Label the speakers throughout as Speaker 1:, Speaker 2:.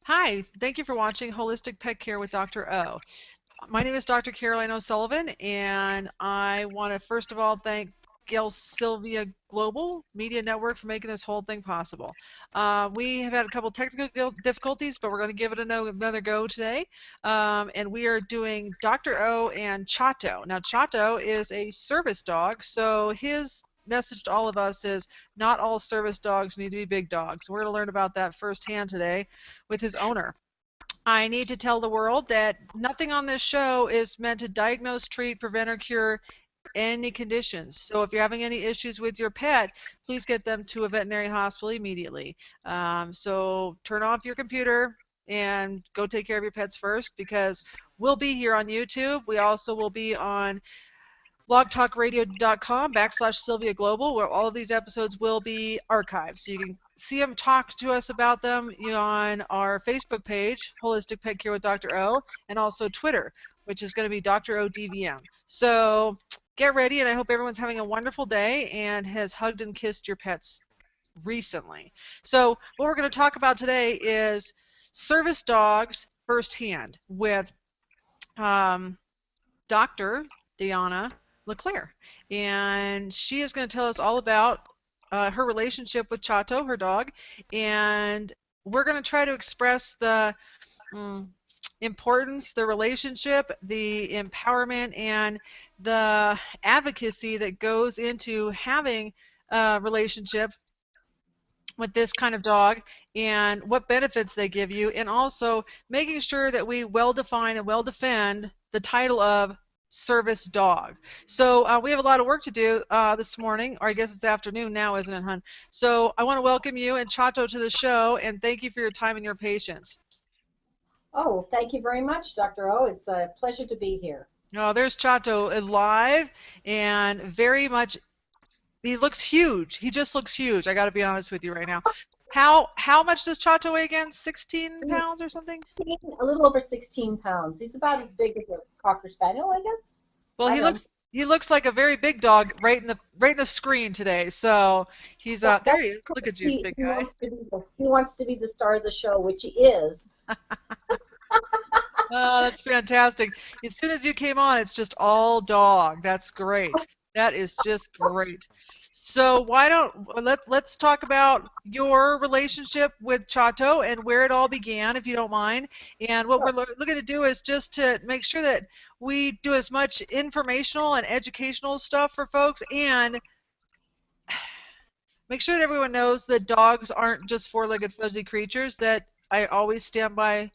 Speaker 1: Hi, thank you for watching Holistic Pet Care with Dr. O. My name is Dr. Caroline O'Sullivan, and I want to first of all thank Gail Sylvia Global Media Network for making this whole thing possible. We have had a couple technical difficulties, but we're going to give it another go today. And we are doing Dr. O and Chato. Now, Chato is a service dog, so his message to all of us is not all service dogs need to be big dogs. We're going to learn about that firsthand today with his owner. I need to tell the world that nothing on this show is meant to diagnose, treat, prevent, or cure any conditions. So if you're having any issues with your pet, please get them to a veterinary hospital immediately. So turn off your computer and go take care of your pets first, because we'll be here on YouTube. We also will be on blogtalkradio.com/Sylvia Global, where all of these episodes will be archived. So you can see them, talk to us about them on our Facebook page, Holistic Pet Care with Dr. O, and also Twitter, which is going to be Dr. ODVM. So get ready, and I hope everyone's having a wonderful day and has hugged and kissed your pets recently. So what we're going to talk about today is service dogs firsthand with Dr. Dayana LeClaire, and she is going to tell us all about her relationship with Chato, her dog, and we're going to try to express the importance, the relationship, the empowerment, and the advocacy that goes into having a relationship with this kind of dog, and what benefits they give you, and also making sure that we well define and well defend the title of service dog. So we have a lot of work to do this morning, or I guess it's afternoon now, isn't it, hon? So I want to welcome you and Chato to the show, and thank you for your time and your patience.
Speaker 2: Oh, thank you very much, Dr. O. It's a pleasure to be here.
Speaker 1: Oh, there's Chato live, and very much, he looks huge. He just looks huge. I got to be honest with you right now. How much does Chato weigh again? 16 pounds or something?
Speaker 2: A little over 16 pounds. He's about as big as a Cocker Spaniel, I guess.
Speaker 1: Well, he looks like a very big dog right in the screen today. So he's there he is. Look at you, big guy.
Speaker 2: He wants to be the star of the show, which he is.
Speaker 1: Oh, that's fantastic. As soon as you came on, it's just all dog. That's great. That is just great. So why don't let's talk about your relationship with Chato and where it all began, if you don't mind. And what we're looking to do is just to make sure that we do as much informational and educational stuff for folks, and make sure that everyone knows that dogs aren't just four-legged fuzzy creatures, that I always stand by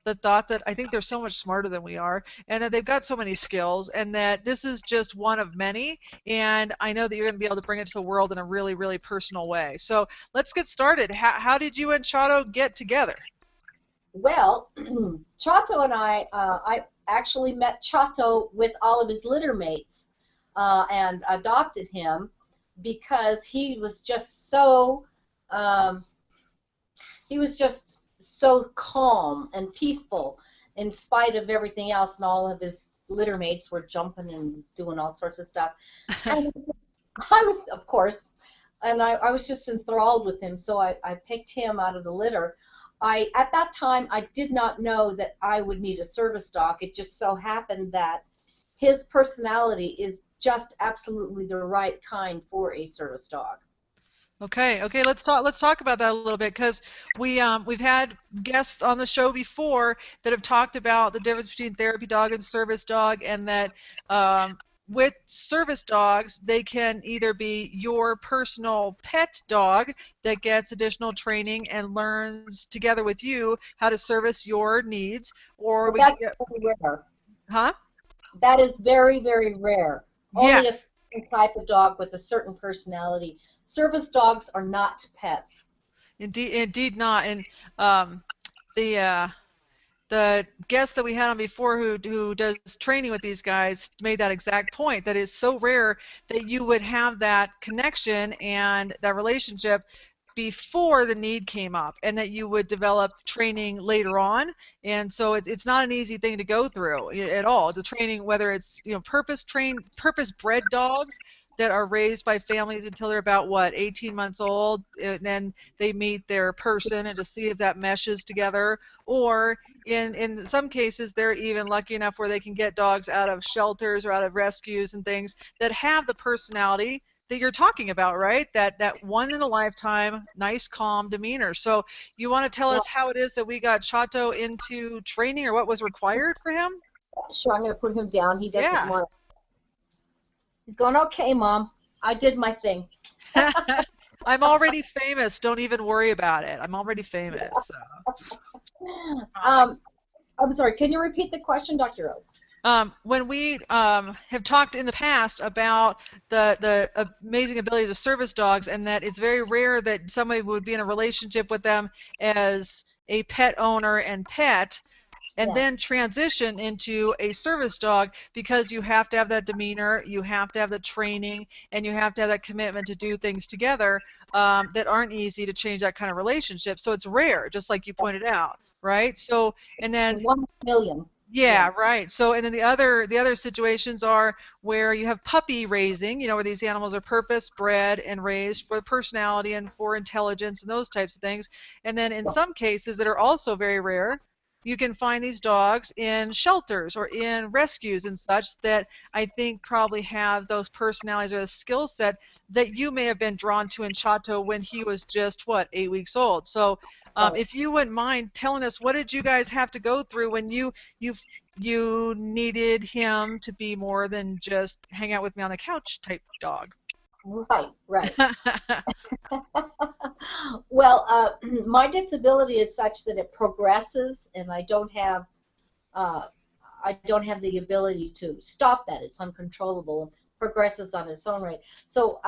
Speaker 1: the thought that I think they're so much smarter than we are, and that they've got so many skills, and that this is just one of many, and I know that you're going to be able to bring it to the world in a really, really personal way. So let's get started. How did you and Chato get together?
Speaker 2: Well, Chato and I actually met Chato with all of his litter mates and adopted him because he was just so calm and peaceful in spite of everything else, and all of his litter mates were jumping and doing all sorts of stuff. And I was, of course, and I was just enthralled with him, so I picked him out of the litter. At that time, I did not know that I would need a service dog. It just so happened that his personality is just absolutely the right kind for a service dog.
Speaker 1: Okay, let's talk about that a little bit, because we've had guests on the show before that have talked about the difference between therapy dog and service dog, and that with service dogs, they can either be your personal pet dog that gets additional training and learns together with you how to service your needs, or
Speaker 2: That's very rare.
Speaker 1: Huh?
Speaker 2: That is very, very rare.
Speaker 1: Yeah.
Speaker 2: Only a certain type of dog with a certain personality. Service dogs are not pets.
Speaker 1: Indeed not. And the guest that we had on before who does training with these guys made that exact point, that it's so rare that you would have that connection and that relationship before the need came up, and that you would develop training later on. And so it's not an easy thing to go through at all. The training, whether it's purpose bred dogs that are raised by families until they're about what, 18 months old, and then they meet their person and to see if that meshes together. Or in some cases, they're even lucky enough where they can get dogs out of shelters or out of rescues and things that have the personality that you're talking about, right? That one in a lifetime, nice, calm demeanor. So you want to tell
Speaker 2: Yeah,
Speaker 1: us how it is that we got Chato into training or what was required for him?
Speaker 2: sure. I'm going to put him down. He doesn't
Speaker 1: Yeah.
Speaker 2: want. He's going, okay, Mom. I did my thing.
Speaker 1: I'm already famous. Don't even worry about it. I'm already famous. So. Oh my.
Speaker 2: Um, I'm sorry. Can you repeat the question, Dr. O?
Speaker 1: When we have talked in the past about the amazing abilities of service dogs, and that it's very rare that somebody would be in a relationship with them as a pet owner and pet, and
Speaker 2: Yeah.
Speaker 1: then transition into a service dog, because you have to have that demeanor, you have to have the training, and you have to have that commitment to do things together that aren't easy to change that kind of relationship. So it's rare, just like you pointed out, right? So, and then
Speaker 2: 1 million.
Speaker 1: yeah,
Speaker 2: Yeah.
Speaker 1: right. So, and then the other situations are where you have puppy raising, where these animals are purpose bred and raised for personality and for intelligence and those types of things. And then in some cases that are also very rare, you can find these dogs in shelters or in rescues and such that I think probably have those personalities or the skill set that you may have been drawn to in Chato when he was just, what, 8 weeks old. So,
Speaker 2: Right.
Speaker 1: if you wouldn't mind telling us, what did you guys have to go through when you you needed him to be more than just hang out with me on the couch type dog?
Speaker 2: Right. Right. Well, my disability is such that it progresses, and uh, I don't have the ability to stop that. It's uncontrollable and progresses on its own rate. So,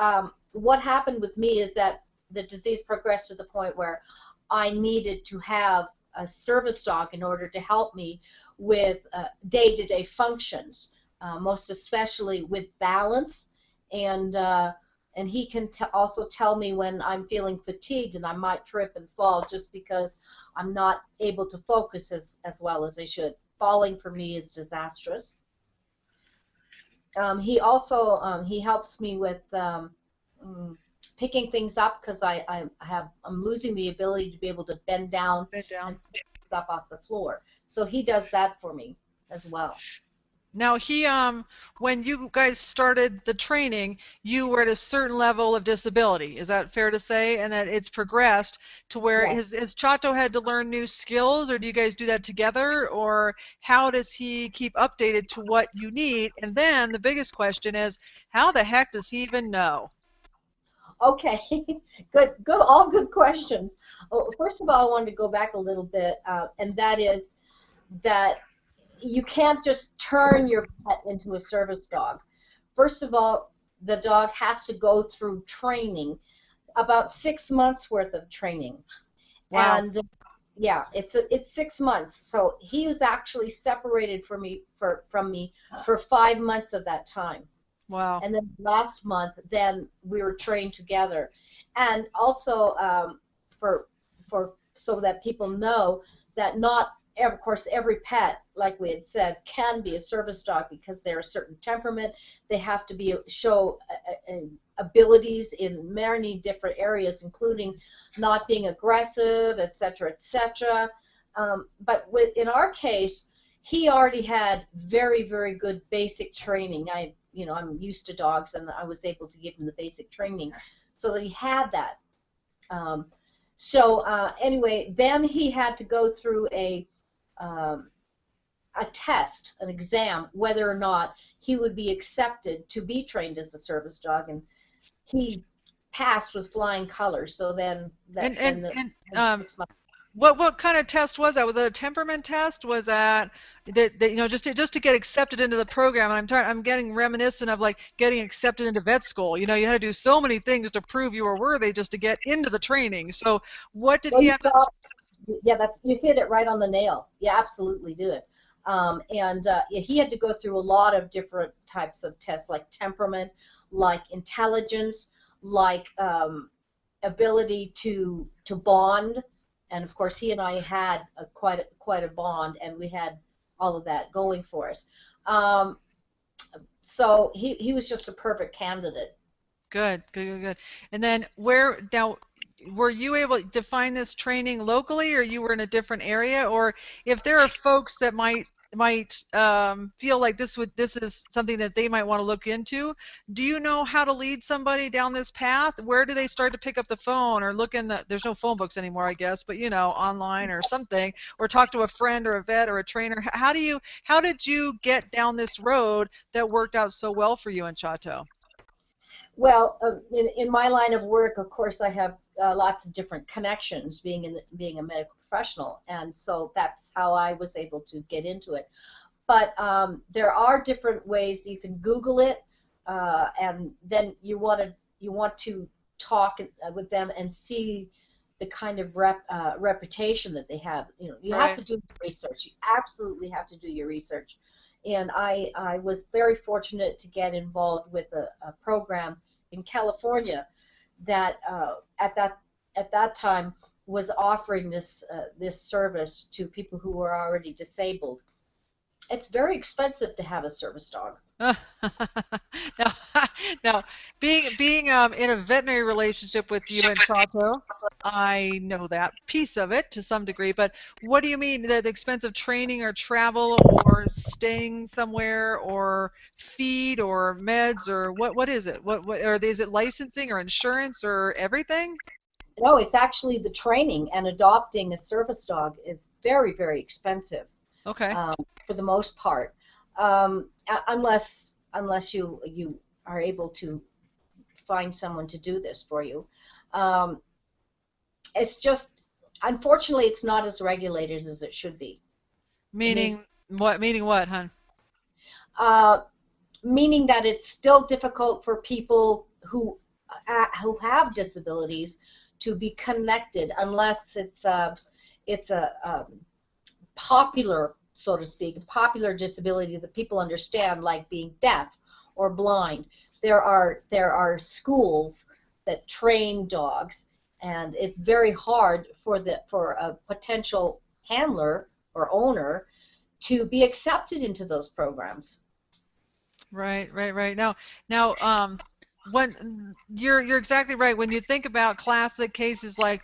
Speaker 2: what happened with me is that the disease progressed to the point where I needed to have a service dog in order to help me with day-to-day functions, most especially with balance, and he can also tell me when I'm feeling fatigued and I might trip and fall just because I'm not able to focus as well as I should. Falling for me is disastrous. He also he helps me with mm, picking things up because I'm losing the ability to be able to bend down
Speaker 1: Bent
Speaker 2: and
Speaker 1: down.
Speaker 2: pick things up off the floor. So he does that for me as well.
Speaker 1: Now when you guys started the training, you were at a certain level of disability. Is that fair to say? And that it's progressed to where
Speaker 2: Yes.
Speaker 1: his Chato had to learn new skills, or do you guys do that together, or how does he keep updated to what you need? And then the biggest question is, how the heck does he even know?
Speaker 2: Okay, good, all good questions. Oh, first of all, I wanted to go back a little bit, and that is that you can't just turn your pet into a service dog. First of all, the dog has to go through training, about 6 months worth of training,
Speaker 1: Wow.
Speaker 2: and yeah, it's 6 months. So he was actually separated from me for 5 months of that time.
Speaker 1: Wow.
Speaker 2: And then last month, then we were trained together, and also for so that people know that not of course every pet, like we had said, can be a service dog because they're a certain temperament. They have to be show abilities in many different areas, including not being aggressive, etc., etc. But in our case, he already had very, very good basic training. I'm used to dogs, and I was able to give him the basic training, so that he had that. Um, anyway, then he had to go through um, a test, an exam, whether or not he would be accepted to be trained as a service dog, and he passed with flying colors. So then
Speaker 1: And
Speaker 2: then
Speaker 1: and
Speaker 2: the
Speaker 1: and
Speaker 2: 6 months.
Speaker 1: what kind of test was that? Was it a temperament test? Was that just to get accepted into the program? And I'm getting reminiscent of like getting accepted into vet school. You had to do so many things to prove you were worthy just to get into the training. So what did
Speaker 2: Well,
Speaker 1: he
Speaker 2: you
Speaker 1: have to?
Speaker 2: got, yeah, you hit it right on the nail. You absolutely did. Yeah, he had to go through a lot of different types of tests, like temperament, like intelligence, like ability to bond, and of course he and I had quite a bond, and we had all of that going for us. So he was just a perfect candidate.
Speaker 1: Good, good, good, good. And then where now were you able to find this training locally, or you were in a different area? Or if there are folks that might feel like this is something that they might want to look into, do you know how to lead somebody down this path? Where do they start to pick up the phone or look in there's no phone books anymore, I guess, but online or something, or talk to a friend or a vet or a trainer? How did you get down this road that worked out so well for you in Chato?
Speaker 2: Well, in my line of work, of course, I have lots of different connections being a medical professional, and so that's how I was able to get into it. But there are different ways you can Google it, and then you want to talk with them and see the kind of reputation that they have. You have
Speaker 1: Right.
Speaker 2: to do research. You absolutely have to do your research. And I was very fortunate to get involved with a program in California that at that time was offering this service to people who were already disabled. It's very expensive to have a service dog.
Speaker 1: Now, now, being in a veterinary relationship with you and Chato, I know that piece of it to some degree. But what do you mean the expense of training or travel or staying somewhere or feed or meds or what is it? What or is it licensing or insurance or everything?
Speaker 2: No, it's actually the training, and adopting a service dog is very, very expensive
Speaker 1: Okay.
Speaker 2: um, for the most part, unless you are able to find someone to do this for you. Um, it's just, unfortunately, it's not as regulated as it should be. It needs,
Speaker 1: Meaning what? Meaning what, hon?
Speaker 2: uh, meaning that it's still difficult for people who have disabilities to be connected unless it's a popular, so to speak, a popular disability that people understand, like being deaf or blind. There are schools that train dogs, and it's very hard for a potential handler or owner to be accepted into those programs.
Speaker 1: Right, right, right. Now, when you're exactly right. When you think about classic cases like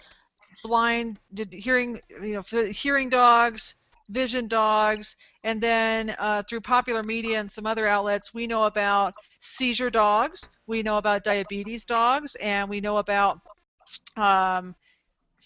Speaker 1: hearing, hearing dogs, vision dogs, and then through popular media and some other outlets, we know about seizure dogs, we know about diabetes dogs, and we know about um,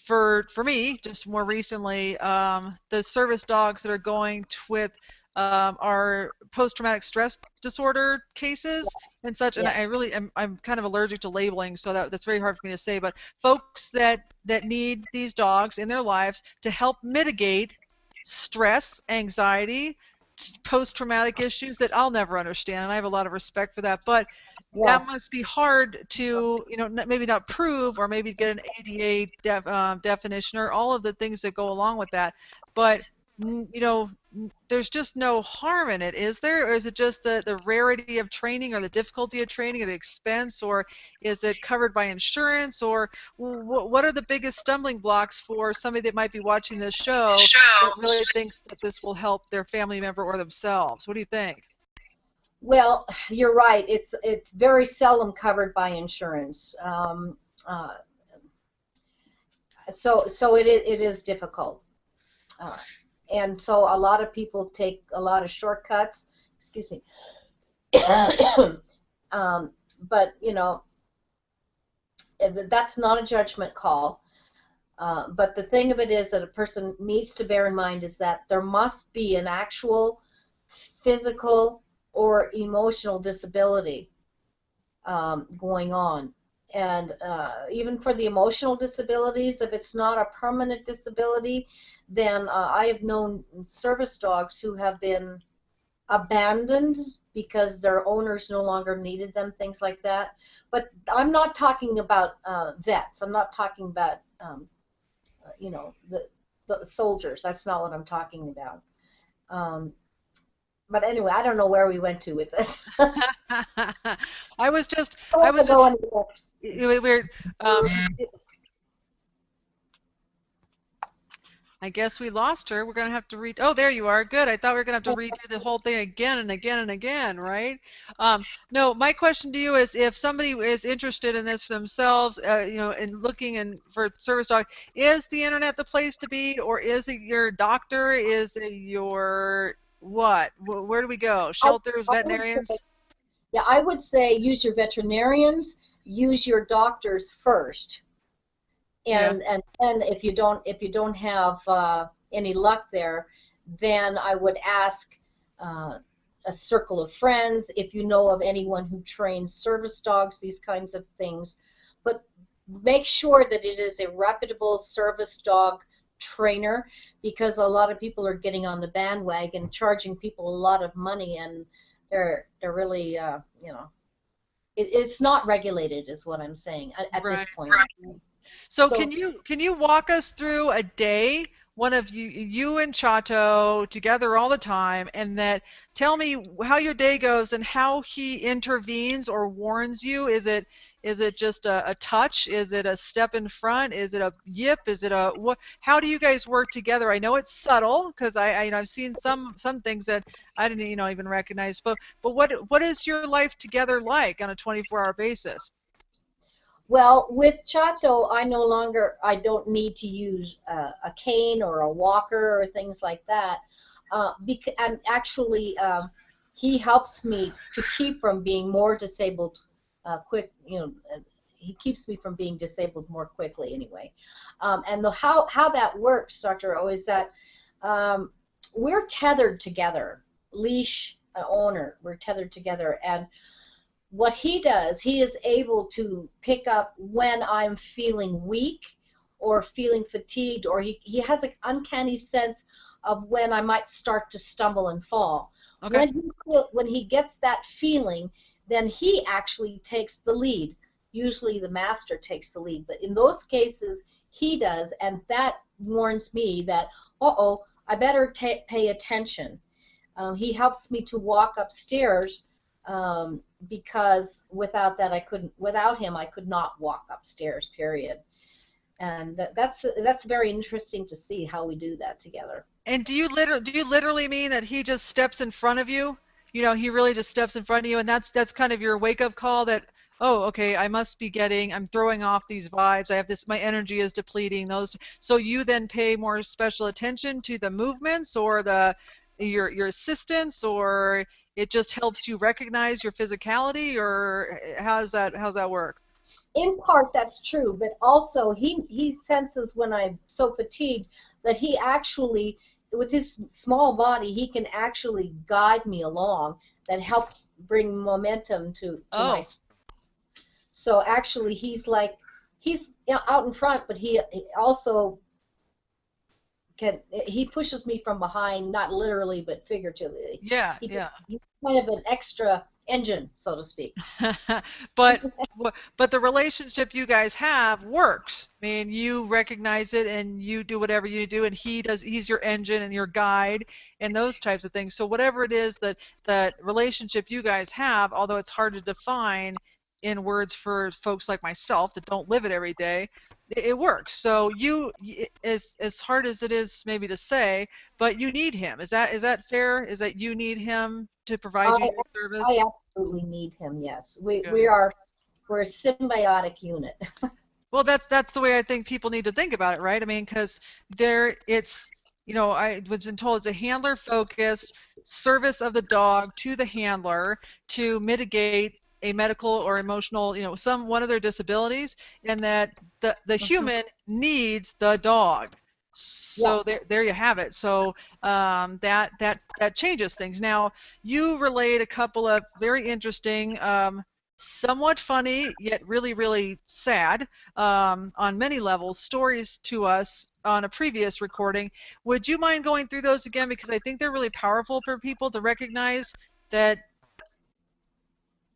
Speaker 1: for me, just more recently, the service dogs that are going with our post-traumatic stress disorder cases and such. And
Speaker 2: Yeah.
Speaker 1: I really I'm kind of allergic to labeling, so that's very hard for me to say. But folks that need these dogs in their lives to help mitigate stress, anxiety, post-traumatic issues that I'll never understand, and I have a lot of respect for that. But that
Speaker 2: Yes.
Speaker 1: must be hard to, maybe not prove or maybe get an ADA definition or all of the things that go along with that. But, there's just no harm in it, is there? Or is it just the rarity of training or the difficulty of training or the expense, or is it covered by insurance? Or what are the biggest stumbling blocks for somebody that might be watching this show that really thinks that this will help their family member or themselves? What do you think?
Speaker 2: Well, you're right. It's very seldom covered by insurance. Uh, so it is difficult. Uh, and so a lot of people take a lot of shortcuts. Excuse me. um, but that's not a judgment call. But the thing of it is that a person needs to bear in mind is that there must be an actual physical or emotional disability going on. And even for the emotional disabilities, if it's not a permanent disability, then I have known service dogs who have been abandoned because their owners no longer needed them, things like that. But I'm not talking about vets. I'm not talking about the soldiers. That's not what I'm talking about. Um, but anyway, I don't know where we went to with this.
Speaker 1: I was just,
Speaker 2: Don't
Speaker 1: I
Speaker 2: want to
Speaker 1: was
Speaker 2: go
Speaker 1: just
Speaker 2: anywhere.
Speaker 1: weird. Um, I guess we lost her. We're gonna have to read. Oh, there you are. Good. I thought we were gonna have to redo the whole thing again and again and again, right? No, my question to you is, if somebody is interested in this for themselves, in looking and for service dog, is the internet the place to be, or is it your doctor? Is it your what? Where do we go?
Speaker 2: I,
Speaker 1: Shelters,
Speaker 2: I would say,
Speaker 1: veterinarians?
Speaker 2: yeah, I would say use your veterinarians, use your doctors first,
Speaker 1: Yeah.
Speaker 2: and if you don't have any luck there, then I would ask uh, a circle of friends if you know of anyone who trains service dogs, these kinds of things. But make sure that it is a reputable service dog trainer, because a lot of people are getting on the bandwagon, charging people a lot of money, and they're really it's not regulated, is what I'm saying at this
Speaker 1: Right.
Speaker 2: point.
Speaker 1: So
Speaker 2: So
Speaker 1: can you walk us through a day, one of you and Chato together all the time, and that tell me how your day goes and how he intervenes or warns you? Is it just a touch? Is it a step in front? Is it a yip? Is it a what? How do you guys work together? I know it's subtle because I've seen some things that I didn't even recognize. But what is your life together like on a 24-hour basis?
Speaker 2: well, with Chato, I don't need to use a cane or a walker or things like that. And actually, he helps me to keep from being more disabled quick. He keeps me from being disabled more quickly anyway. And how that works, Dr. O, is that um, we're tethered together, leash owner. We're tethered together, and what he does, he is able to pick up when I'm feeling weak or feeling fatigued, or he has an uncanny sense of when I might start to stumble and fall.
Speaker 1: Okay.
Speaker 2: When he gets that feeling, then he actually takes the lead. Usually the master takes the lead, but in those cases he does, and that warns me that, uh-oh, I better pay attention. He helps me to walk upstairs, because without him I could not walk upstairs, period. And that's very interesting to see how we do that together.
Speaker 1: And do you literally mean that he just steps in front of you? He really just steps in front of you, and that's kind of your wake up call that, oh, okay, I'm throwing off these vibes. I have this, my energy is depleting those. So you then pay more special attention to the movements or your assistance, or it just helps you recognize your physicality, or how's that work?
Speaker 2: In part that's true, but also he senses when I'm so fatigued that he actually, with his small body, he can actually guide me along. That helps bring momentum to my.
Speaker 1: Oh,
Speaker 2: So actually he's out in front, but he also he pushes me from behind, not literally but figuratively.
Speaker 1: yeah,
Speaker 2: He,
Speaker 1: yeah.
Speaker 2: he's kind of an extra engine, so to speak.
Speaker 1: but but the relationship you guys have works. I mean, you recognize it and you do whatever you do, and he's your engine and your guide and those types of things. So whatever it is that relationship you guys have, although it's hard to define in words for folks like myself that don't live it every day, it works. So as hard as it is maybe to say, but you need him. Is that fair? Is that you need him to provide
Speaker 2: I
Speaker 1: you your
Speaker 2: I
Speaker 1: service?
Speaker 2: absolutely need him. Yes, we
Speaker 1: Good.
Speaker 2: we are we're a symbiotic unit.
Speaker 1: Well, that's the way I think people need to think about it, right? I mean, because I was been told it's a handler focused service of the dog to the handler to mitigate a medical or emotional, some one of their disabilities, and that the
Speaker 2: Mhm.
Speaker 1: human needs the dog.
Speaker 2: Yeah.
Speaker 1: So there you have it. So that changes things. Now you relayed a couple of very interesting, somewhat funny yet really really sad, on many levels, stories to us on a previous recording. Would you mind going through those again? Because I think they're really powerful for people to recognize that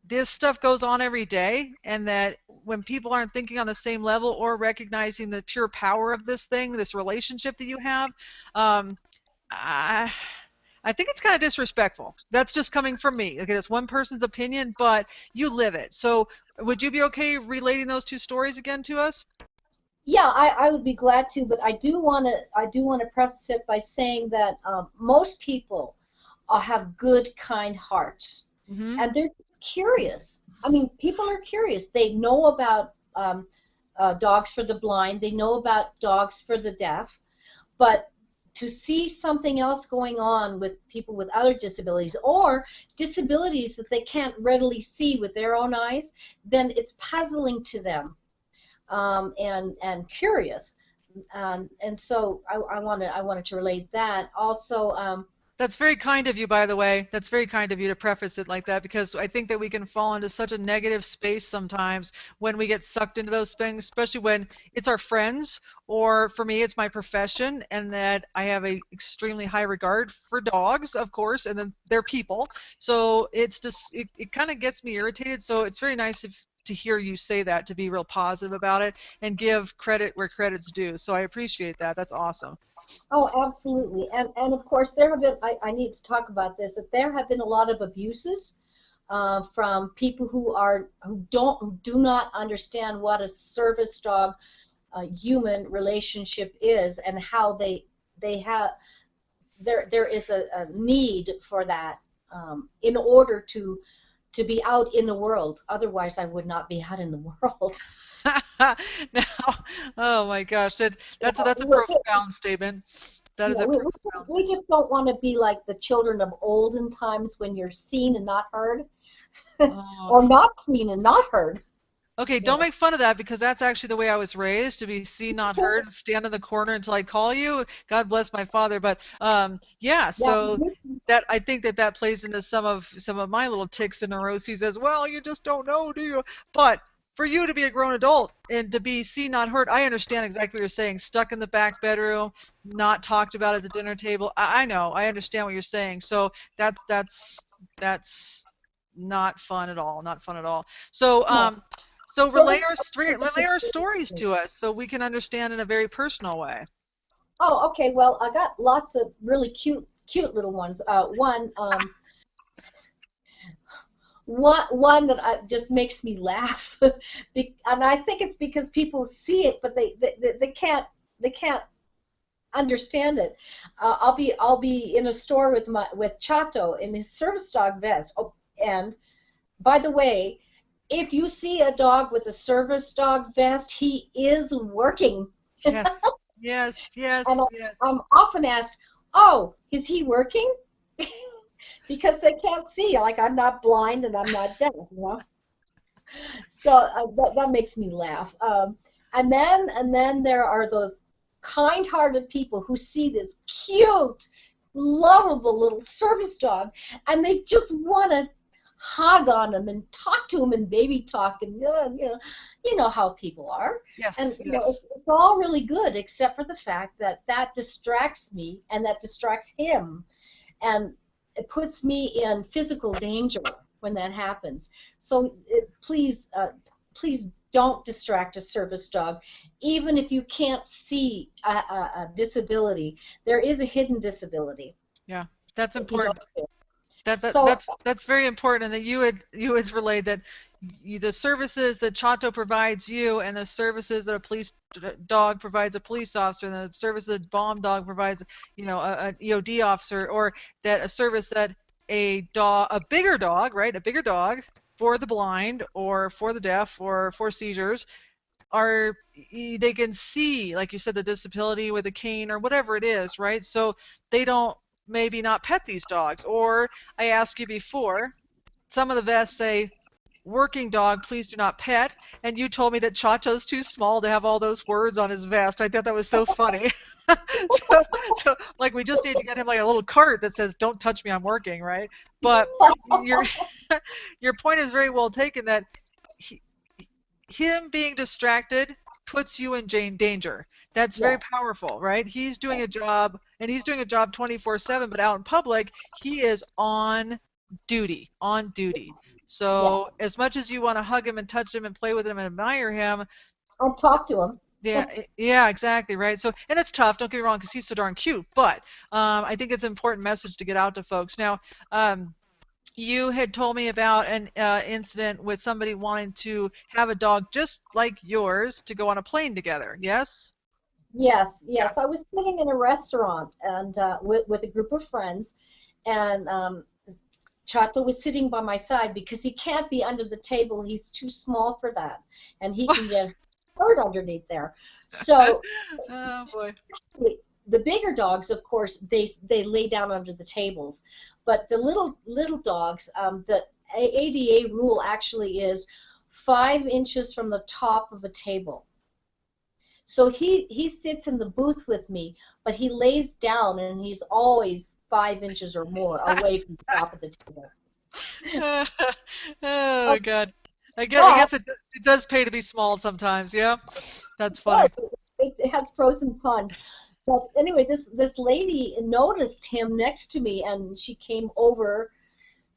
Speaker 1: this stuff goes on every day, and that when people aren't thinking on the same level or recognizing the pure power of this thing, this relationship that you have, um, I, I think it's kind of disrespectful. That's just coming from me. Okay, that's one person's opinion, but you live it. So would you be okay relating those two stories again to us?
Speaker 2: Yeah, I would be glad to, but I do want to preface it by saying that most people have good, kind hearts,
Speaker 1: Mm-hmm.
Speaker 2: and they're curious. I mean, people are curious. They know about dogs for the blind. They know about dogs for the deaf, but to see something else going on with people with other disabilities or disabilities that they can't readily see with their own eyes, then it's puzzling to them, and curious. And so I wanted to relate that. Also,
Speaker 1: That's very kind of you, by the way. That's very kind of you to preface it like that because I think that we can fall into such a negative space sometimes when we get sucked into those things, especially when it's our friends or for me, it's my profession, and that I have a extremely high regard for dogs, of course, and then they're people. So it's just it kind of gets me irritated. So it's very nice to hear you say that, to be real positive about it and give credit where credit's due. So I appreciate that. That's awesome.
Speaker 2: oh, absolutely. And of course, there have been, I need to talk about this, that there have been a lot of abuses from people who do not understand what a service dog human relationship is, and how they have there is a need for that, in order to be out in the world. Otherwise, I would not be out in the world.
Speaker 1: Now, oh my gosh, that's a
Speaker 2: Yeah,
Speaker 1: profound statement. That is
Speaker 2: yeah,
Speaker 1: a
Speaker 2: we, we
Speaker 1: profound
Speaker 2: just we
Speaker 1: statement.
Speaker 2: just don't want to be like the children of olden times, when you're seen and not heard,
Speaker 1: Oh,
Speaker 2: or not seen and not heard.
Speaker 1: okay,
Speaker 2: You
Speaker 1: don't make fun of that because that's actually the way I was raised, to be seen, not heard,
Speaker 2: know.
Speaker 1: and stand in the corner until I call you. God bless my father. But yeah,
Speaker 2: Yeah,
Speaker 1: so that I think that that plays into some of my little tics and neuroses as well. You just don't know, do you? But for you to be a grown adult and to be seen, not heard, I understand exactly what you're saying. Stuck in the back bedroom, not talked about at the dinner table. I know, I understand what you're saying. So that's not fun at all. Not fun at all. So
Speaker 2: no.
Speaker 1: so
Speaker 2: Those
Speaker 1: relay our stories to us so we can understand in a very personal way.
Speaker 2: Oh, okay. Well, I got lots of really cute little ones. One that just makes me laugh, and I think it's because people see it, but they can't understand it. I'll be in a store with Chato in his service dog vest. Oh, and by the way, if you see a dog with a service dog vest, he is working.
Speaker 1: Yes, yes, yes,
Speaker 2: And
Speaker 1: yes.
Speaker 2: I'm often asked, "Oh, is he working?" Because they can't see. Like, I'm not blind and I'm not deaf. So that makes me laugh. And then there are those kind-hearted people who see this cute, lovable little service dog, and they just want to hug on him and talk to him in baby talk, and you know how people are. And
Speaker 1: Yes, yes.
Speaker 2: it's all really good, except for the fact that that distracts me and that distracts him, and it puts me in physical danger when that happens. So please don't distract a service dog, even if you can't see a disability. There is a hidden disability
Speaker 1: Yeah. That's
Speaker 2: that we don't
Speaker 1: important.
Speaker 2: see.
Speaker 1: That, that
Speaker 2: So
Speaker 1: that's that's very important, and that you had relayed that the services that Chato provides you, and the services that a police dog provides a police officer, and the service that bomb dog provides, an EOD officer, or that a service that a bigger dog, right, a bigger dog for the blind or for the deaf or for seizures are they can see, like you said, the disability with a cane or whatever it is, right? So they don't maybe not pet these dogs. Or I asked you before, some of the vests say working dog, please do not pet, and you told me that Chato's too small to have all those words on his vest. I thought that was so funny. so like we just need to get him like a little cart that says don't touch me, I'm working, right? But your your point is very well taken, that he, him being distracted puts you in danger. That's very
Speaker 2: yes,
Speaker 1: powerful, right? He's doing a job, and he's doing a job 24/7, but out in public, he is on duty, on duty.
Speaker 2: yes,
Speaker 1: So as much as you want to hug him and touch him and play with him and admire him,
Speaker 2: and talk to him.
Speaker 1: yeah, yeah, exactly, right. So, and it's tough. Don't get me wrong, because he's so darn cute. But I think it's an important message to get out to folks. Now, you had told me about an incident with somebody wanting to have a dog just like yours to go on a plane together. Yes?
Speaker 2: Yes,
Speaker 1: Yeah.
Speaker 2: yes. I was sitting in a restaurant and with a group of friends, and Chato was sitting by my side because he can't be under the table. He's too small for that, and he can get hurt underneath there. So
Speaker 1: Oh boy.
Speaker 2: the bigger dogs, of course, they lay down under the tables, but the little dogs, the ADA rule actually is 5 inches from the top of a table. So he sits in the booth with me, but he lays down and he's always 5 inches or more away from the top of the table.
Speaker 1: Oh God. I
Speaker 2: But
Speaker 1: guess it does pay to be small sometimes. Yeah. That's funny.
Speaker 2: but it has pros and cons. But anyway, this lady noticed him next to me, and she came over,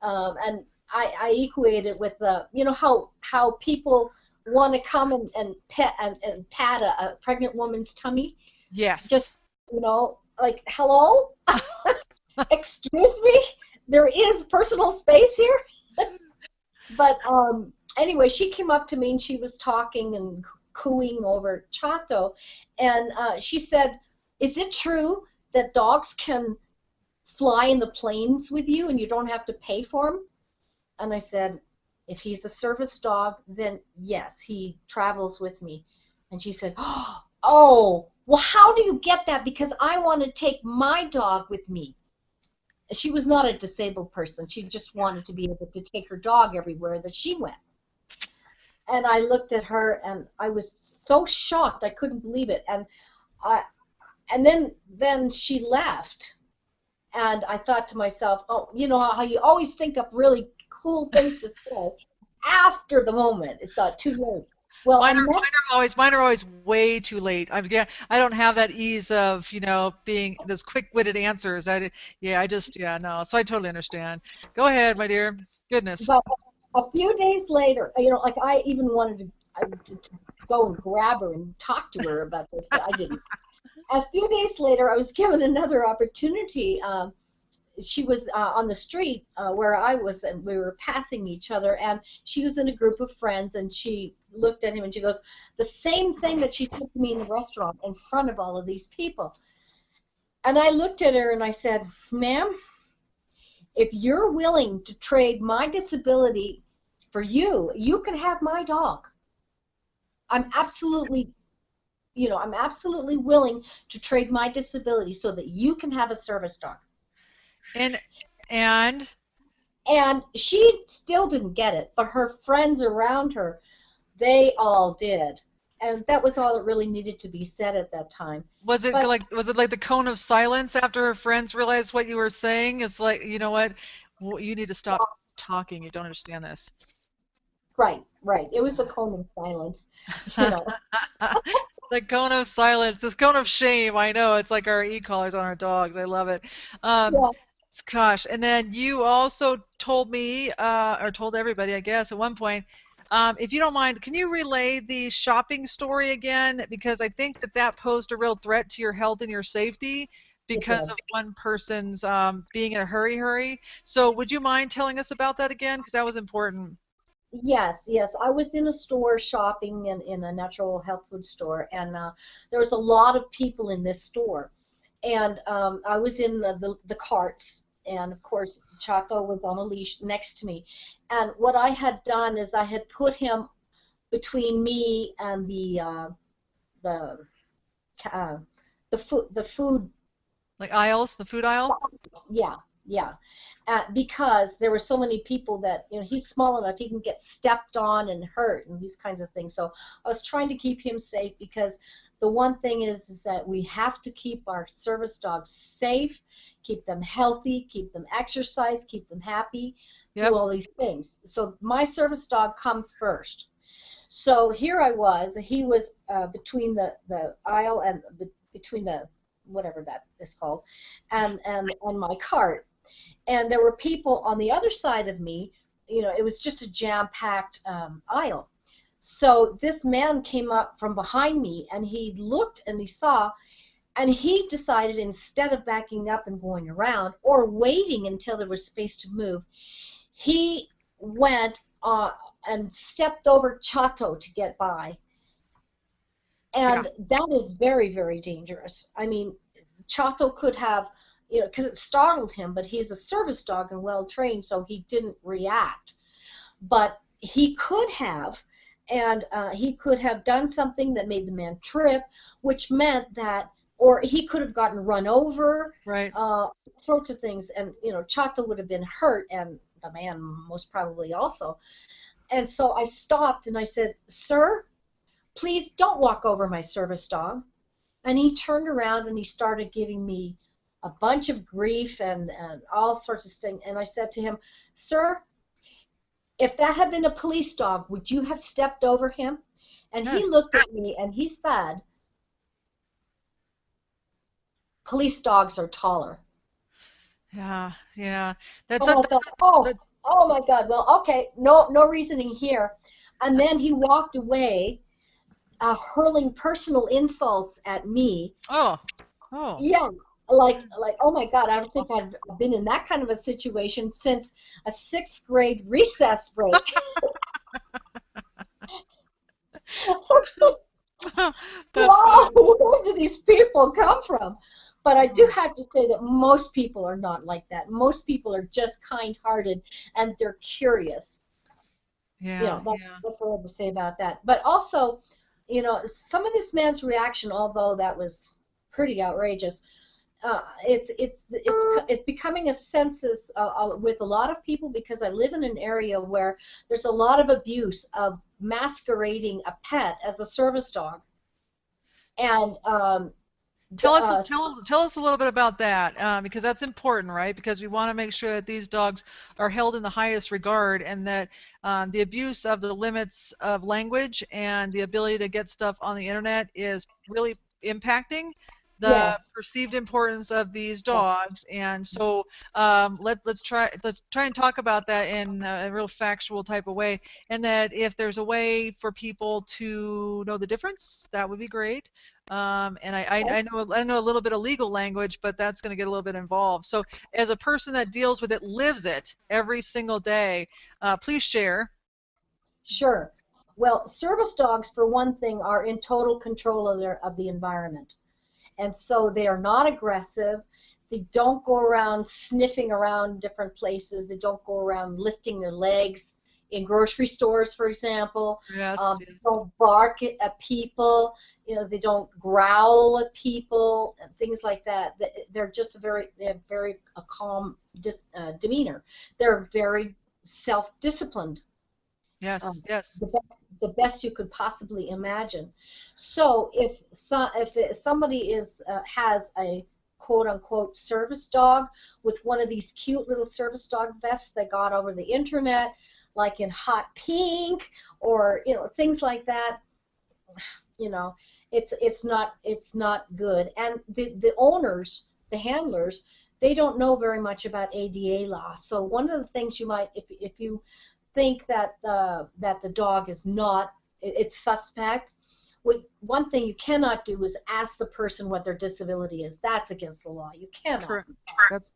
Speaker 2: and I equated with the, you know how people want to come and pet and pat a pregnant woman's tummy, just
Speaker 1: Yes.
Speaker 2: like hello, excuse me, there is personal space here. But anyway, she came up to me and she was talking and cooing over Chato, and she said, "Is it true that dogs can fly in the planes with you and you don't have to pay for them?" And I said, "If he's a service dog, then yes, he travels with me." And she said, "Oh, well, how do you get that? Because I want to take my dog with me." She was not a disabled person. She just wanted to be able to take her dog everywhere that she went. And I looked at her and I was so shocked. I couldn't believe it. I and then she left. And I thought to myself, oh, you know how you always think up really cool things to say after the moment. It's not too late. Well,
Speaker 1: Mine
Speaker 2: and
Speaker 1: are
Speaker 2: next,
Speaker 1: mine are always way too late. Yeah, I don't have that ease of, being those quick-witted answers. Yeah, yeah, no. So I totally understand. Go ahead, my dear. Goodness.
Speaker 2: but a few days later, like I even wanted to go and grab her and talk to her about this, but I didn't. A few days later, I was given another opportunity. She was on the street where I was, and we were passing each other, and she was in a group of friends, and she looked at him and she goes, the same thing that she said to me in the restaurant in front of all of these people. And I looked at her and I said, "Ma'am, if you're willing to trade my disability for you, you can have my dog. I'm absolutely, I'm absolutely willing to trade my disability so that you can have a service dog."
Speaker 1: And and
Speaker 2: And she still didn't get it, but her friends around her, they all did. And that was all that really needed to be said at that time. But
Speaker 1: was it like the cone of silence after her friends realized what you were saying? It's like, you know what? You need to stop talking. You don't understand this.
Speaker 2: right, right. It was the cone of silence, you know.
Speaker 1: The cone of silence, this cone of shame. I know it's like our e-collars on our dogs. I love it. Um,
Speaker 2: Yeah,
Speaker 1: Gosh, and then you also told me, or told everybody, I guess, at one point, if you don't mind, can you relay the shopping story again? Because I think that posed a real threat to your health and your safety
Speaker 2: it
Speaker 1: because
Speaker 2: did.
Speaker 1: of one person's being in a hurry. So would you mind telling us about that again? Because that was important.
Speaker 2: Yes, yes. I was in a store shopping in a natural health food store, and there was a lot of people in this store. And I was in the carts, and of course, Chaco was on a leash next to me. And what I had done is I had put him between me and the uh, the food.
Speaker 1: Like aisles, the food aisle?
Speaker 2: Yeah, yeah. Because there were so many people that, he's small enough, he can get stepped on and hurt and these kinds of things. So I was trying to keep him safe because the one thing is that we have to keep our service dogs safe, keep them healthy, keep them exercise, keep them happy, do
Speaker 1: Yep.
Speaker 2: all these things. So my service dog comes first. So here I was. He was between the aisle and between the whatever that is called, and my cart. And there were people on the other side of me. It was just a jam-packed aisle. So this man came up from behind me, and he looked and he saw, and he decided instead of backing up and going around or waiting until there was space to move, he went and stepped over Chato to get by.
Speaker 1: Yeah.
Speaker 2: And that is very, very dangerous. I mean, Chato could have, because it startled him, but he's a service dog and well trained, so he didn't react. But he could have, and he could have done something that made the man trip, which meant that, or he could have gotten run over,
Speaker 1: Right.
Speaker 2: sorts of things, and Chato would have been hurt, and the man most probably also. And so I stopped and I said, "Sir, please don't walk over my service dog." And he turned around and he started giving me a bunch of grief and all sorts of things. And I said to him, "Sir, if that had been a police dog, would you have stepped over him?" And he
Speaker 1: Yes.
Speaker 2: looked at me and he said, "Police dogs are taller."
Speaker 1: Yeah. Yeah. That's
Speaker 2: And
Speaker 1: a,
Speaker 2: I
Speaker 1: that's
Speaker 2: thought,
Speaker 1: a,
Speaker 2: oh,
Speaker 1: that,
Speaker 2: oh my God, well, okay, no reasoning here. And then he walked away, hurling personal insults at me.
Speaker 1: oh. Oh.
Speaker 2: Yeah, like oh my God, I don't think
Speaker 1: Awesome.
Speaker 2: I've been in that kind of a situation since a sixth grade recess break.
Speaker 1: That's
Speaker 2: Wow,
Speaker 1: funny.
Speaker 2: where do these people come from? But I do
Speaker 1: Oh,
Speaker 2: have to say that most people are not like that. Most people are just kind-hearted and they're curious.
Speaker 1: yeah. Yeah.
Speaker 2: That's what I have to say about that. But also, some of this man's reaction, although that was pretty outrageous, it's becoming a census with a lot of people because I live in an area where there's a lot of abuse of masquerading a pet as a service dog, and
Speaker 1: Tell us a little bit about that, because that's important, right? Because we want to make sure that these dogs are held in the highest regard, and that the abuse of the limits of language and the ability to get stuff on the internet is really impacting the
Speaker 2: yes,
Speaker 1: perceived importance of these dogs. And so let's try and talk about that in a real factual type of way. And that if there's a way for people to know the difference, that would be great. And I know a little bit of legal language, but that's going to get a little bit involved. So as a person that deals with it, lives it every single day, please share.
Speaker 2: sure. Well, service dogs, for one thing, are in total control of the environment. And so they are not aggressive. They don't go around sniffing around different places. They don't go around lifting their legs in grocery stores, for example.
Speaker 1: Yes.
Speaker 2: They don't bark at people. They don't growl at people and things like that. They're just they have very a calm demeanor. They're very self-disciplined,
Speaker 1: Yes.
Speaker 2: um,
Speaker 1: Yes.
Speaker 2: the best you could possibly imagine. So if somebody has a quote unquote service dog with one of these cute little service dog vests they got over the internet, like in hot pink or things like that, you know, it's not good. And the owners, the handlers, they don't know very much about ADA law. So one of the things you might, if you think that the dog is not, it's suspect. One thing you cannot do is ask the person what their disability is. That's against the law. You cannot.
Speaker 1: Correct. That's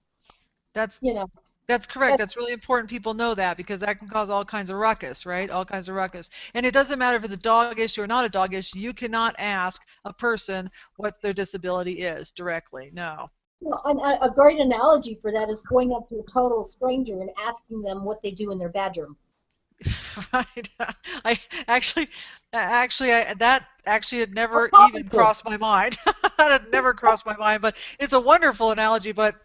Speaker 1: that's
Speaker 2: You know,
Speaker 1: That's correct.
Speaker 2: that's
Speaker 1: That's really important people know that, because that can cause all kinds of ruckus, right? All kinds of ruckus. And it doesn't matter if it's a dog issue or not a dog issue. You cannot ask a person what their disability is directly. No.
Speaker 2: and a great analogy for that is going up to a total stranger and asking them what they do in their bedroom.
Speaker 1: Right. I actually, that actually had
Speaker 2: What
Speaker 1: never even
Speaker 2: happened to
Speaker 1: crossed my mind. That had never crossed my mind, but it's a wonderful analogy. But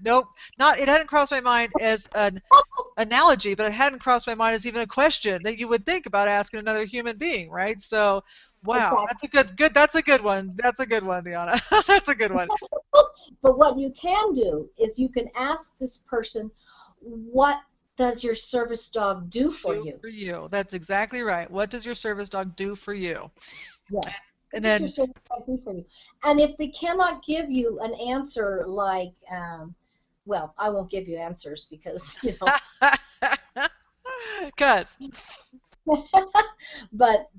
Speaker 1: nope, not, it hadn't crossed my mind as an analogy, but it hadn't crossed my mind as even a question that you would think about asking another human being, right? So, wow,
Speaker 2: exactly.
Speaker 1: that's a that's a good one. That's a good one, Deanna. That's a good one.
Speaker 2: But what you can do is you can ask this person, what does your service dog do for
Speaker 1: Do
Speaker 2: you?
Speaker 1: for you. That's exactly right. What does your service dog do for you?
Speaker 2: Yes.
Speaker 1: And
Speaker 2: What does your
Speaker 1: then,
Speaker 2: service dog do for you? And if they cannot give you an answer like, well, I won't give you answers because,
Speaker 1: cuz,
Speaker 2: but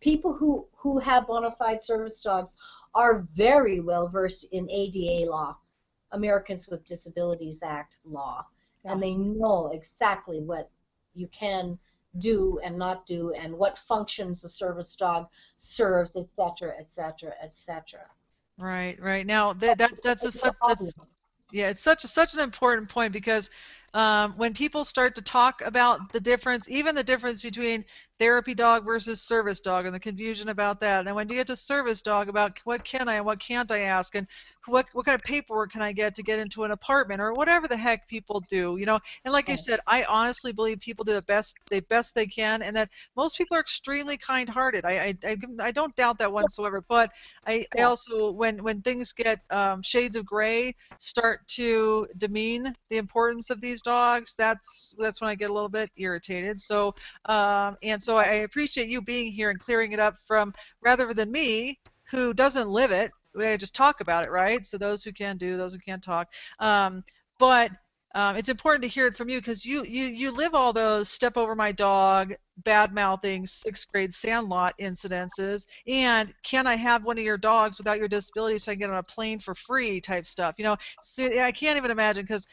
Speaker 2: people who have bona fide service dogs are very well versed in ADA law, Americans with Disabilities Act law.
Speaker 1: Yeah.
Speaker 2: and they know exactly what you can do and not do, and what functions the service dog serves, etc., etc., etc.
Speaker 1: Right, right. Now that's a
Speaker 2: It's
Speaker 1: such that's
Speaker 2: obvious.
Speaker 1: yeah, it's such an important point because when people start to talk about the difference, even the difference between therapy dog versus service dog, and the confusion about that, and then when you get to service dog, about what can I and what can't I ask, and what kind of paperwork can I get into an apartment, or whatever the heck people do, you know. And like you
Speaker 2: Right.
Speaker 1: said, I honestly believe people do the best they can, and that most people are extremely kind-hearted. I don't doubt that whatsoever. But I
Speaker 2: Yeah.
Speaker 1: also, when things get shades of gray start to demean the importance of these dogs, that's when I get a little bit irritated. So and so I appreciate you being here and clearing it up from, rather than me, who doesn't live it. We just talk about it, right? So those who can do, those who can't talk. But it's important to hear it from you because you live all those step over my dog, bad mouthing, sixth grade Sandlot incidences, and can I have one of your dogs without your disability so I can get on a plane for free type stuff. You know, so I can't even imagine because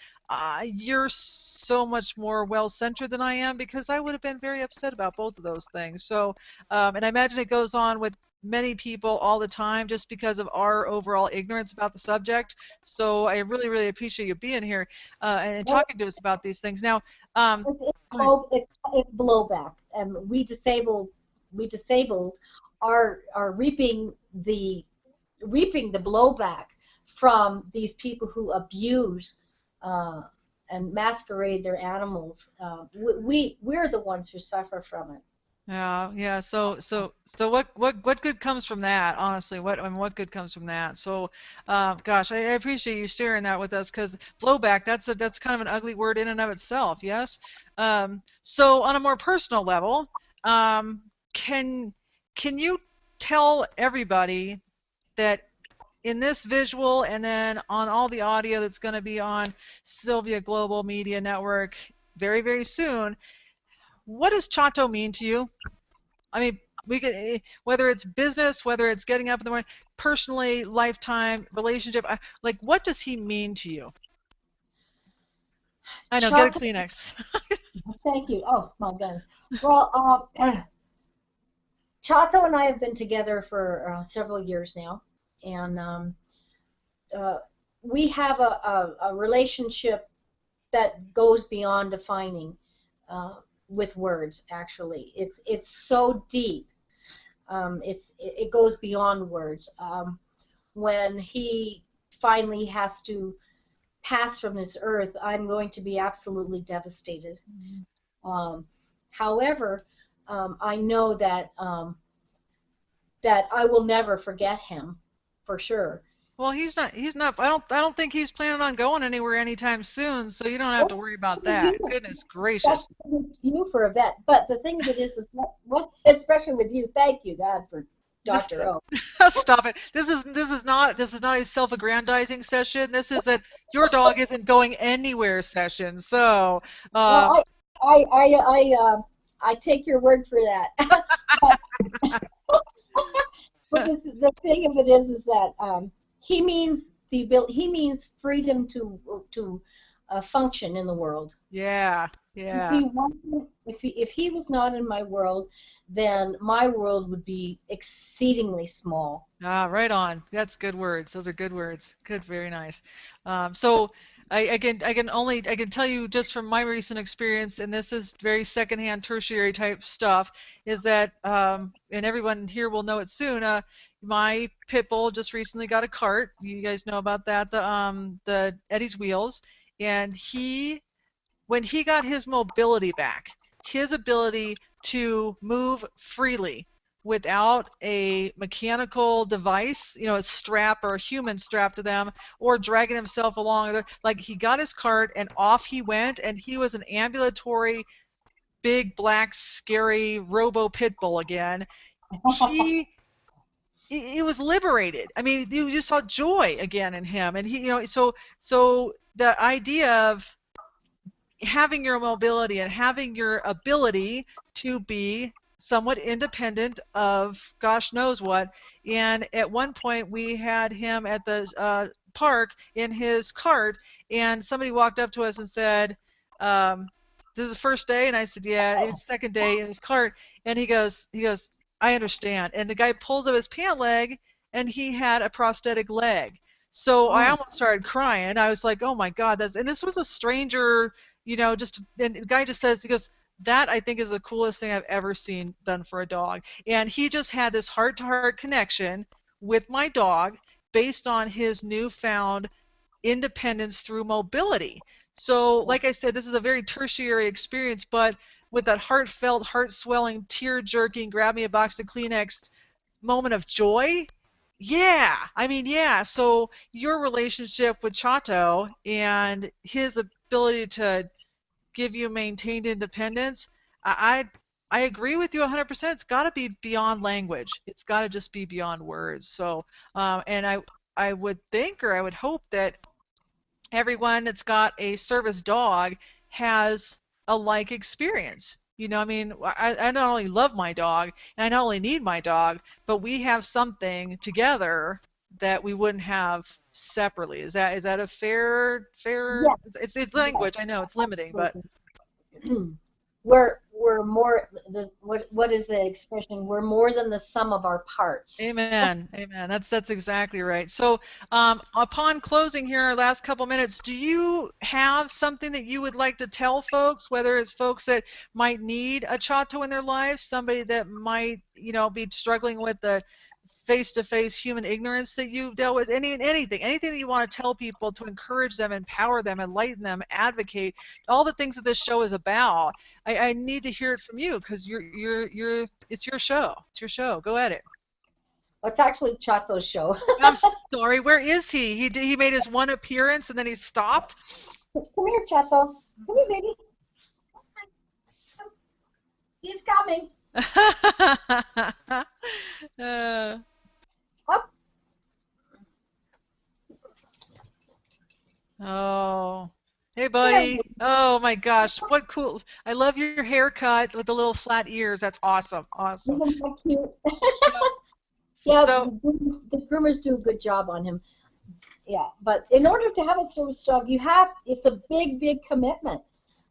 Speaker 1: you're so much more well-centered than I am, because I would have been very upset about both of those things. So, and I imagine it goes on with many people all the time just because of our overall ignorance about the subject. So I really, really appreciate you being here and
Speaker 2: Well,
Speaker 1: talking to us about these things. Now, go ahead.
Speaker 2: it's blowback, and we disabled are reaping the blowback from these people who abuse uh, and masquerade their animals. We're the ones who suffer from it.
Speaker 1: Yeah, yeah. So what good comes from that? Honestly, what good comes from that? So, gosh, I appreciate you sharing that with us because blowback, that's kind of an ugly word in and of itself. Yes. So on a more personal level, um, can can you tell everybody that in this visual and then on all the audio that's going to be on Sylvia Global Media Network very, very soon, what does Chato mean to you? I mean, we could, whether it's business, whether it's getting up in the morning, personally, lifetime, relationship, like what does he mean to you? I know, get a
Speaker 2: Chato,
Speaker 1: Kleenex.
Speaker 2: thank you. Oh my goodness. Well, Chato and I have been together for several years now, and uh, we have a relationship that goes beyond defining uh, with words. Actually, it's so deep. It goes beyond words. When he finally has to pass from this earth, I'm going to be absolutely devastated. Um, However, I know that I will never forget him, for sure.
Speaker 1: Well, he's not, I don't think he's planning on going anywhere anytime soon, so you don't have
Speaker 2: Oh,
Speaker 1: to worry about
Speaker 2: especially with
Speaker 1: that.
Speaker 2: you,
Speaker 1: Goodness gracious.
Speaker 2: especially with you for a vet. But the thing of it is especially with you, thank you, God, for Dr. O.
Speaker 1: Stop it. This is not a self-aggrandizing session. This is a your dog isn't going anywhere session. So, um,
Speaker 2: Well, I take your word for that. but but the thing of it is that he means freedom to function in the world.
Speaker 1: yeah,
Speaker 2: If
Speaker 1: yeah.
Speaker 2: he wasn't, if he was not in my world, then my world would be exceedingly small.
Speaker 1: Ah, right on. That's good words. Those are good words. Good, very nice. So I can tell you just from my recent experience, and this is very secondhand, tertiary type stuff, is that and everyone here will know it soon. My pit bull just recently got a cart. You guys know about that, the Eddie's wheels, and when he got his mobility back, his ability to move freely without a mechanical device, a strap or a human strap to them, or dragging himself along. Like he got his cart and off he went, and he was an ambulatory, big, black, scary robo pit bull again. He he was liberated. I mean, you saw joy again in him, and so the idea of having your mobility and having your ability to be somewhat independent of gosh knows what. And at one point, we had him at the park in his cart, and somebody walked up to us and said, this is the first day, and I said, yeah. It's second day in his cart, and he goes, I understand. And the guy pulls up his pant leg, and he had a prosthetic leg. So I
Speaker 2: Mm.
Speaker 1: almost started crying. I was like, oh my God, and this was a stranger, just, and the guy just says, he goes, that I think is the coolest thing I've ever seen done for a dog. And he just had this heart-to-heart connection with my dog based on his newfound independence through mobility. So, like I said, this is a very tertiary experience, but with that heartfelt, heart swelling, tear jerking, grab me a box of Kleenex moment of joy. Yeah, I mean, yeah. So, your relationship with Chato and his ability to give you maintained independence, I agree with you 100%. It's got to be beyond language. It's got to just be beyond words. So, and I would think, or I would hope that everyone that's got a service dog has a like experience. I mean, I not only love my dog and I not only need my dog, but we have something together that we wouldn't have separately. Is that a fair?
Speaker 2: Yes,
Speaker 1: It's
Speaker 2: yes,
Speaker 1: language. I know it's limiting, but
Speaker 2: absolutely. We're more what is the expression? We're more than the sum of our parts.
Speaker 1: amen, amen. That's exactly right. So, upon closing here, our last couple minutes, do you have something that you would like to tell folks, whether it's folks that might need a Chato in their life, somebody that might, be struggling with the face-to-face human ignorance that you've dealt with, anything that you want to tell people to encourage them, empower them, enlighten them, advocate, all the things that this show is about. I need to hear it from you because it's your show. It's your show. Go at it.
Speaker 2: Well, it's actually Chato's show.
Speaker 1: I'm sorry. Where is he? He made his one appearance and then he stopped.
Speaker 2: Come here, Chato. Come here, baby. He's coming.
Speaker 1: uh,
Speaker 2: Up.
Speaker 1: oh. Hey,
Speaker 2: There.
Speaker 1: buddy. Oh my gosh, what cool. I love your haircut with the little flat ears. That's awesome. Awesome.
Speaker 2: Isn't that cute?
Speaker 1: Yep.
Speaker 2: Yeah,
Speaker 1: So,
Speaker 2: the groomers do a good job on him. Yeah, but in order to have a service dog, it's a big, big commitment,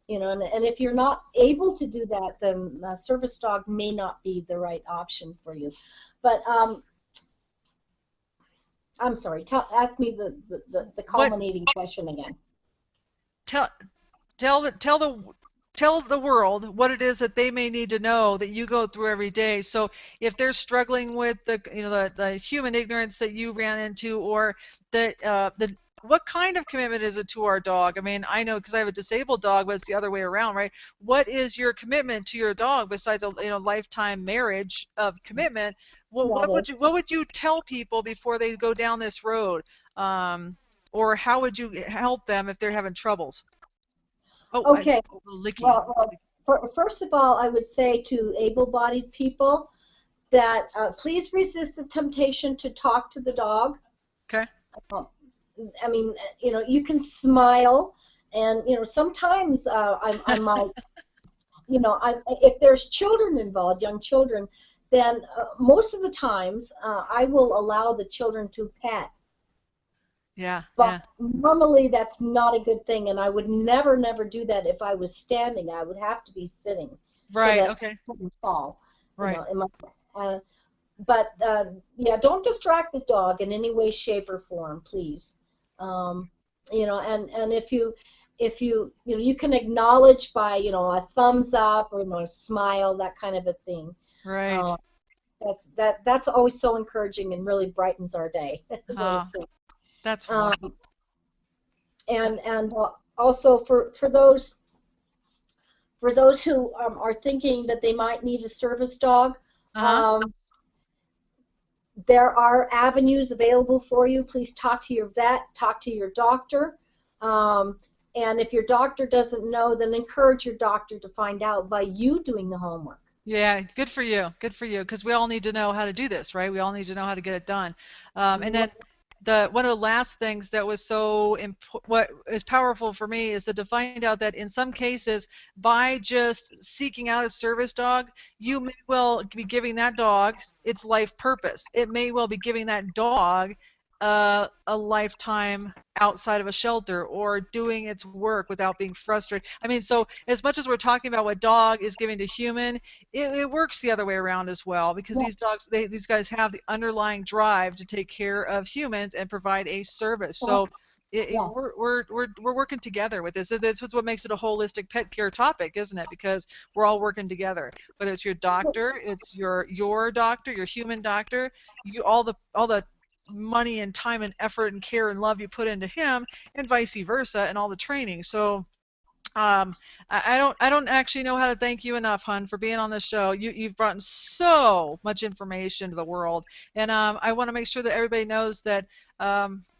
Speaker 2: and if you're not able to do that, then a service dog may not be the right option for you. But I'm sorry, ask me the
Speaker 1: what
Speaker 2: culminating question again.
Speaker 1: tell tell the world what it is that they may need to know that you go through every day. So if they're struggling with the human ignorance that you ran into, or the what kind of commitment is it to our dog? I mean, I know because I have a disabled dog, but it's the other way around, right? What is your commitment to your dog besides a lifetime marriage of commitment? What
Speaker 2: That
Speaker 1: would
Speaker 2: is.
Speaker 1: you tell people before they go down this road? Or how would you help them if they're having troubles? Oh,
Speaker 2: Okay.
Speaker 1: licky.
Speaker 2: Well, first of all, I would say to able-bodied people that please resist the temptation to talk to the dog.
Speaker 1: Okay.
Speaker 2: Um, I mean, you can smile, and sometimes I might, if there's children involved, young children, then most of the times I will allow the children to pet.
Speaker 1: Yeah,
Speaker 2: But
Speaker 1: yeah.
Speaker 2: normally that's not a good thing, and I would never, never do that if I was standing. I would have to be sitting so
Speaker 1: Right,
Speaker 2: that
Speaker 1: okay.
Speaker 2: I wouldn't fall,
Speaker 1: Right.
Speaker 2: in my. Uh, but yeah, don't distract the dog in any way, shape, or form, please. Um, and if you can acknowledge by a thumbs up or a smile, that kind of a thing.
Speaker 1: Right.
Speaker 2: Uh, that's always so encouraging and really brightens our day, so to
Speaker 1: Ah,
Speaker 2: speak.
Speaker 1: that's
Speaker 2: Um,
Speaker 1: wonderful.
Speaker 2: and also for those who are thinking that they might need a service dog,
Speaker 1: Uh-huh.
Speaker 2: um, there are avenues available for you. Please talk to your vet, talk to your doctor, and if your doctor doesn't know, then encourage your doctor to find out by you doing the homework.
Speaker 1: Yeah, good for you. Good for you. Because we all need to know how to do this, right? We all need to know how to get it done. And then one of the last things that was what is powerful for me is to find out that in some cases, by just seeking out a service dog, you may well be giving that dog its life purpose. It may well be giving that dog a lifetime outside of a shelter or doing its work without being frustrated. I mean, so as much as we're talking about what dog is giving to human, it works the other way around as well because
Speaker 2: Yeah.
Speaker 1: these dogs, these guys have the underlying drive to take care of humans and provide a service.
Speaker 2: Well,
Speaker 1: So
Speaker 2: yes.
Speaker 1: we're working together with this. This is what makes it a holistic pet care topic, isn't it? Because we're all working together. Whether it's your doctor, it's your doctor, your human doctor, you all the money and time and effort and care and love you put into him, and vice versa, and all the training. So um, I don't actually know how to thank you enough, hun, for being on the show. You've brought in so much information to the world, and I want to make sure that everybody knows that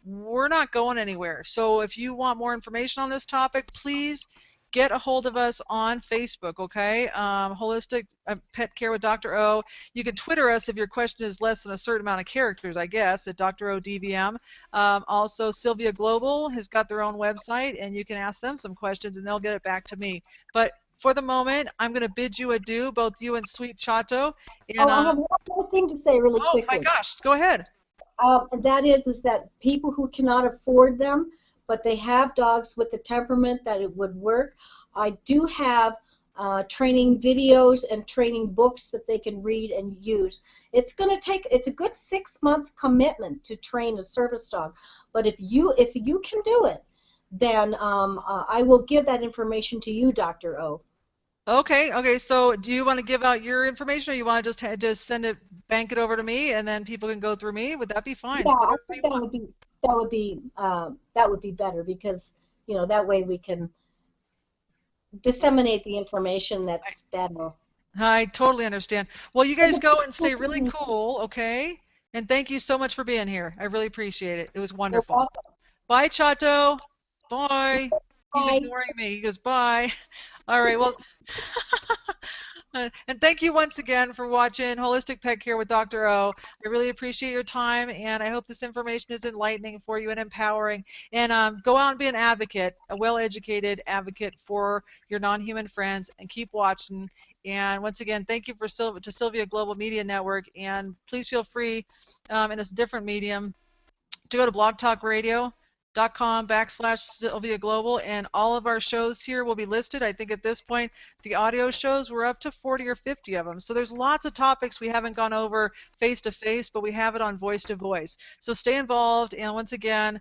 Speaker 1: we're not going anywhere. So if you want more information on this topic, please get a hold of us on Facebook, okay? Holistic Pet Care with Dr. O. You can Twitter us if your question is less than a certain amount of characters, I guess, at Dr. O DVM. Also, Sylvia Global has got their own website, and you can ask them some questions, and they'll get it back to me. But for the moment, I'm going to bid you adieu, both you and Sweet Chato. And
Speaker 2: Oh, I have one more thing to say really
Speaker 1: oh my
Speaker 2: quickly.
Speaker 1: gosh, go ahead.
Speaker 2: And that is that people who cannot afford them, but they have dogs with the temperament that it would work, I do have training videos and training books that they can read and use. It's a good 6-month commitment to train a service dog, but if you can do it, then I will give that information to you, Dr. O.
Speaker 1: Okay. So, do you want to give out your information, or you want to just send it, bank it over to me, and then people can go through me? Would that be fine?
Speaker 2: Yeah, I
Speaker 1: Whatever
Speaker 2: think
Speaker 1: you want.
Speaker 2: that would be better because that way we can disseminate the information that's better.
Speaker 1: I totally understand. Well, you guys go and stay really cool, okay? And thank you so much for being here. I really appreciate it. It was
Speaker 2: You're
Speaker 1: wonderful.
Speaker 2: welcome.
Speaker 1: Bye, Chato. Bye. He's
Speaker 2: Bye.
Speaker 1: ignoring me. He goes, bye. All right. Well, and thank you once again for watching Holistic Pet Care with Dr. O. I really appreciate your time, and I hope this information is enlightening for you and empowering. And go out and be an advocate, a well-educated advocate for your non-human friends, and keep watching. And once again, thank you to Sylvia Global Media Network, and please feel free in a different medium to go to blogtalkradio.com/Sylvia Global, and all of our shows here will be listed. I think at this point, the audio shows, we're up to 40 or 50 of them. So there's lots of topics we haven't gone over face to face, but we have it on voice to voice. So stay involved, and once again,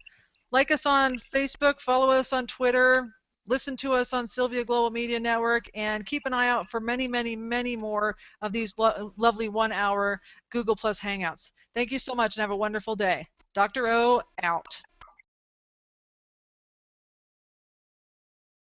Speaker 1: like us on Facebook, follow us on Twitter, listen to us on Sylvia Global Media Network, and keep an eye out for many, many, many more of these lovely 1-hour Google Plus Hangouts. Thank you so much, and have a wonderful day. Dr. O out.